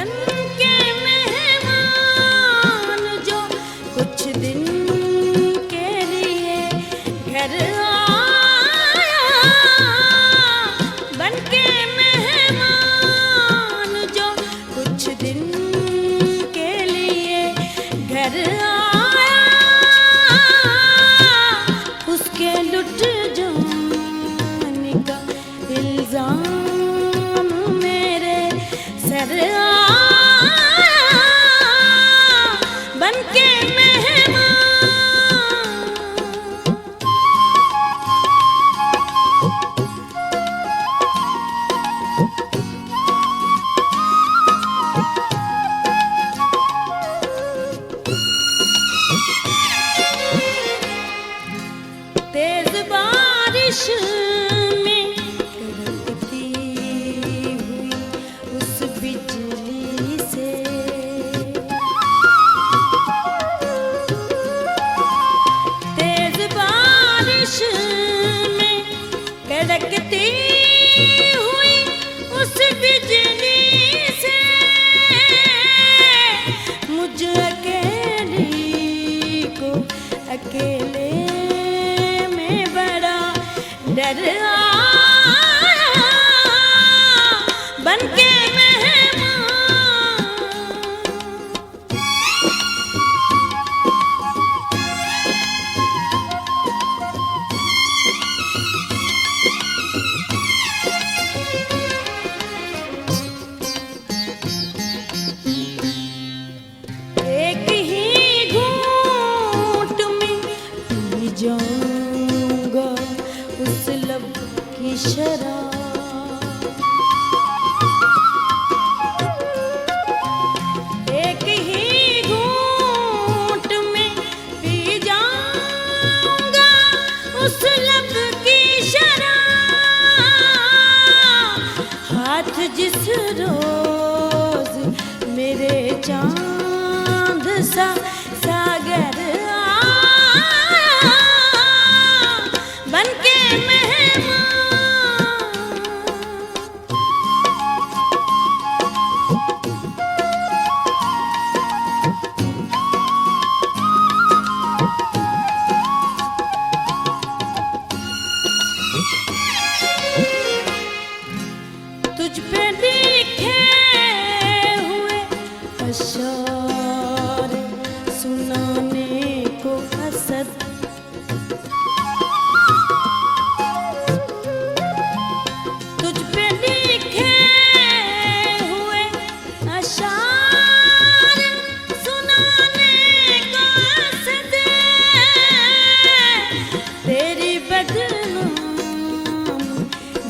बन के मेहमान जो कुछ दिन के लिए घर आया, बन के मेहमान जो कुछ दिन के लिए घर आया, उसके लुट जाने का इल्जाम मेरे सर आया, बन के तेज बारिश में कड़कती हुई उस बिजली से, तेज बारिश में कड़कती हुई उस बिजली से मुझ अकेली को अकेले डर आया, बन के एक ही घूंट में पी जाऊंगा उस लब की शराब, एक ही घूंट में पी जाऊंगा उस लब की शराब, हाथ जिस रोज मेरे चांद सा सागर आया, बन के तुझ पे लिखे हुए अशआर सुनाने को हसद, तुझ पे लिखे हुए अशआर सुनाने को हसद, तेरी बदनाम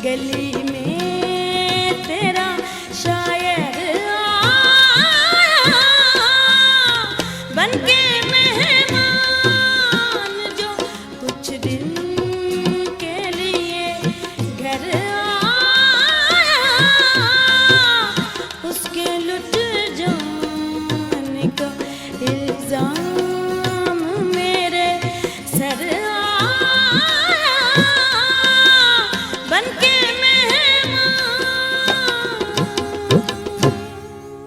गली में तेरा शायर आया, बन के मेहमान जो कुछ दिन के लिए घर आया, उसके लुट जाने का इल्जाम